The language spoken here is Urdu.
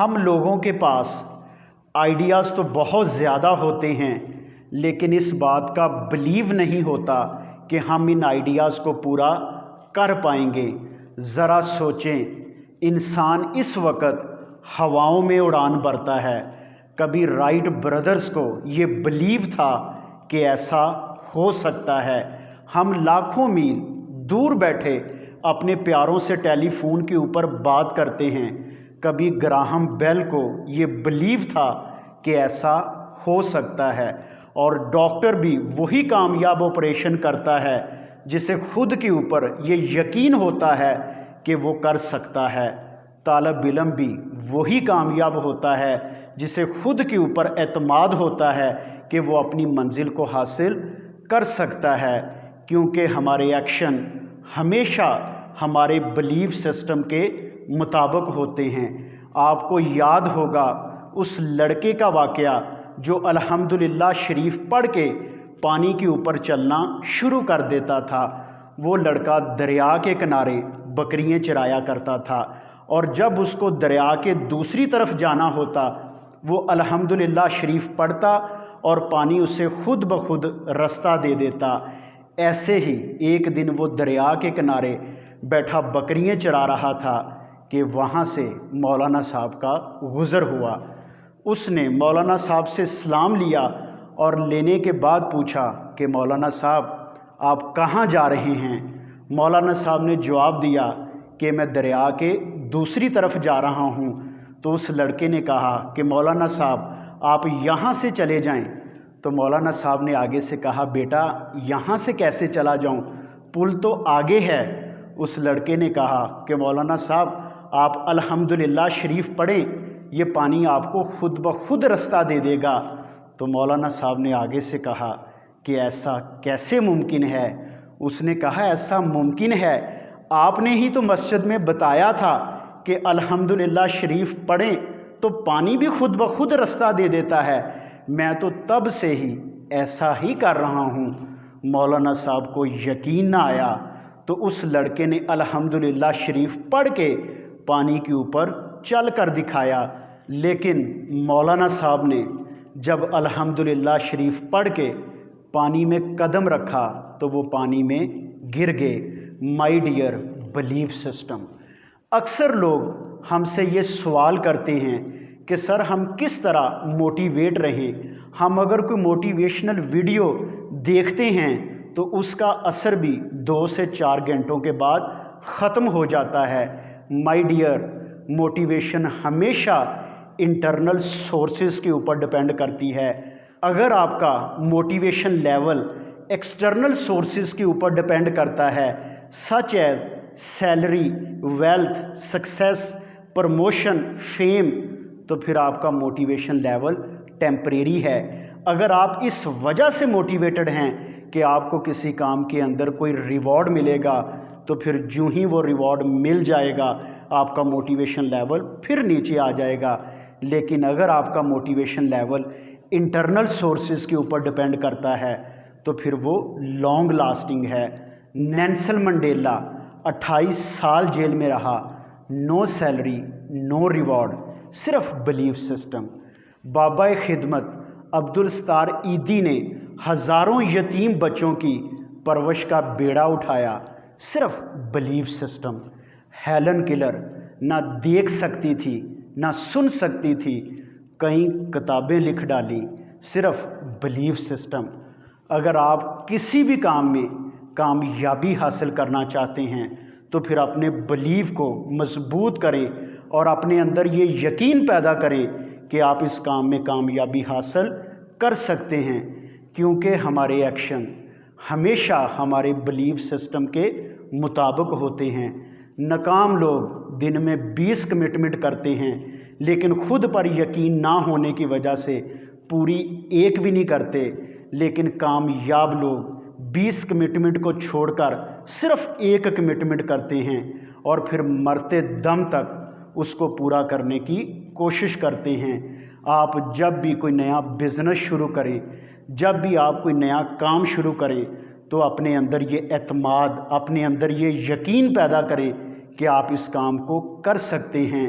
ہم لوگوں کے پاس آئیڈیاز تو بہت زیادہ ہوتے ہیں، لیکن اس بات کا بلیو نہیں ہوتا کہ ہم ان آئیڈیاز کو پورا کر پائیں گے۔ ذرا سوچیں، انسان اس وقت ہواؤں میں اڑان بھرتا ہے۔ کبھی رائٹ برادرز کو یہ بلیو تھا کہ ایسا ہو سکتا ہے؟ ہم لاکھوں میل دور بیٹھے اپنے پیاروں سے ٹیلی فون کے اوپر بات کرتے ہیں۔ کبھی گراہم بیل کو یہ بلیو تھا کہ ایسا ہو سکتا ہے؟ اور ڈاکٹر بھی وہی کامیاب آپریشن کرتا ہے جسے خود کے اوپر یہ یقین ہوتا ہے کہ وہ کر سکتا ہے۔ طالب علم بھی وہی کامیاب ہوتا ہے جسے خود کے اوپر اعتماد ہوتا ہے کہ وہ اپنی منزل کو حاصل کر سکتا ہے، کیونکہ ہمارے ایکشن ہمیشہ ہمارے بلیف سسٹم کے مطابق ہوتے ہیں۔ آپ کو یاد ہوگا اس لڑکے کا واقعہ جو الحمدللہ شریف پڑھ کے پانی کے اوپر چلنا شروع کر دیتا تھا۔ وہ لڑکا دریا کے کنارے بکریاں چرایا کرتا تھا، اور جب اس کو دریا کے دوسری طرف جانا ہوتا وہ الحمدللہ شریف پڑھتا اور پانی اسے خود بخود رستہ دے دیتا۔ ایسے ہی ایک دن وہ دریا کے کنارے بیٹھا بکریاں چرا رہا تھا کہ وہاں سے مولانا صاحب کا گزر ہوا۔ اس نے مولانا صاحب سے سلام لیا اور لینے کے بعد پوچھا کہ مولانا صاحب آپ کہاں جا رہے ہیں؟ مولانا صاحب نے جواب دیا کہ میں دریا کے دوسری طرف جا رہا ہوں۔ تو اس لڑکے نے کہا کہ مولانا صاحب آپ یہاں سے چلے جائیں۔ تو مولانا صاحب نے آگے سے کہا بیٹا یہاں سے کیسے چلا جاؤں، پل تو آگے ہے۔ اس لڑکے نے کہا کہ مولانا صاحب آپ الحمدللہ شریف پڑھیں، یہ پانی آپ کو خود بخود رستہ دے دے گا۔ تو مولانا صاحب نے آگے سے کہا کہ ایسا کیسے ممکن ہے؟ اس نے کہا ایسا ممکن ہے، آپ نے ہی تو مسجد میں بتایا تھا کہ الحمدللہ شریف پڑھیں تو پانی بھی خود بخود رستہ دے دیتا ہے، میں تو تب سے ہی ایسا ہی کر رہا ہوں۔ مولانا صاحب کو یقین نہ آیا تو اس لڑکے نے الحمدللہ شریف پڑھ کے پانی کے اوپر چل کر دکھایا، لیکن مولانا صاحب نے جب الحمدللہ شریف پڑھ کے پانی میں قدم رکھا تو وہ پانی میں گر گئے۔ مائی ڈیئر بلیف سسٹم، اکثر لوگ ہم سے یہ سوال کرتے ہیں کہ سر ہم کس طرح موٹیویٹ رہیں؟ ہم اگر کوئی موٹیویشنل ویڈیو دیکھتے ہیں تو اس کا اثر بھی 2 سے 4 گھنٹوں کے بعد ختم ہو جاتا ہے۔ مائی ڈیئر، موٹیویشن ہمیشہ انٹرنل سورسز کے اوپر ڈپینڈ کرتی ہے۔ اگر آپ کا موٹیویشن لیول ایکسٹرنل سورسز کے اوپر ڈپینڈ کرتا ہے such as salary, wealth, success, promotion, fame, تو پھر آپ کا موٹیویشن لیول ٹیمپریری ہے۔ اگر آپ اس وجہ سے موٹیویٹڈ ہیں کہ آپ کو کسی کام کے اندر کوئی ریوارڈ ملے گا تو پھر جو ہی وہ ریوارڈ مل جائے گا آپ کا موٹیویشن لیول پھر نیچے آ جائے گا۔ لیکن اگر آپ کا موٹیویشن لیول انٹرنل سورسز کے اوپر ڈپینڈ کرتا ہے تو پھر وہ لانگ لاسٹنگ ہے۔ نیلسن منڈیلا 28 سال جیل میں رہا، نو سیلری، نو ریوارڈ، صرف بلیف سسٹم۔ بابا خدمت عبدالستار ایدھی نے ہزاروں یتیم بچوں کی پرورش کا بیڑا اٹھایا، صرف بلیف سسٹم۔ ہیلن کیلر نہ دیکھ سکتی تھی نہ سن سکتی تھی، کئی کتابیں لکھ ڈالیں، صرف بلیف سسٹم۔ اگر آپ کسی بھی کام میں کامیابی حاصل کرنا چاہتے ہیں تو پھر اپنے بلیف کو مضبوط کریں اور اپنے اندر یہ یقین پیدا کریں کہ آپ اس کام میں کامیابی حاصل کر سکتے ہیں، کیونکہ ہمارے ایکشن ہمیشہ ہمارے بلیف سسٹم کے مطابق ہوتے ہیں۔ ناکام لوگ دن میں 20 کمٹمنٹ کرتے ہیں لیکن خود پر یقین نہ ہونے کی وجہ سے پوری ایک بھی نہیں کرتے، لیکن کامیاب لوگ 20 کمٹمنٹ کو چھوڑ کر صرف 1 کمٹمنٹ کرتے ہیں اور پھر مرتے دم تک اس کو پورا کرنے کی کوشش کرتے ہیں۔ آپ جب بھی کوئی نیا بزنس شروع کریں، جب بھی آپ کوئی نیا کام شروع کریں تو اپنے اندر یہ اعتماد، اپنے اندر یہ یقین پیدا کریں کہ آپ اس کام کو کر سکتے ہیں۔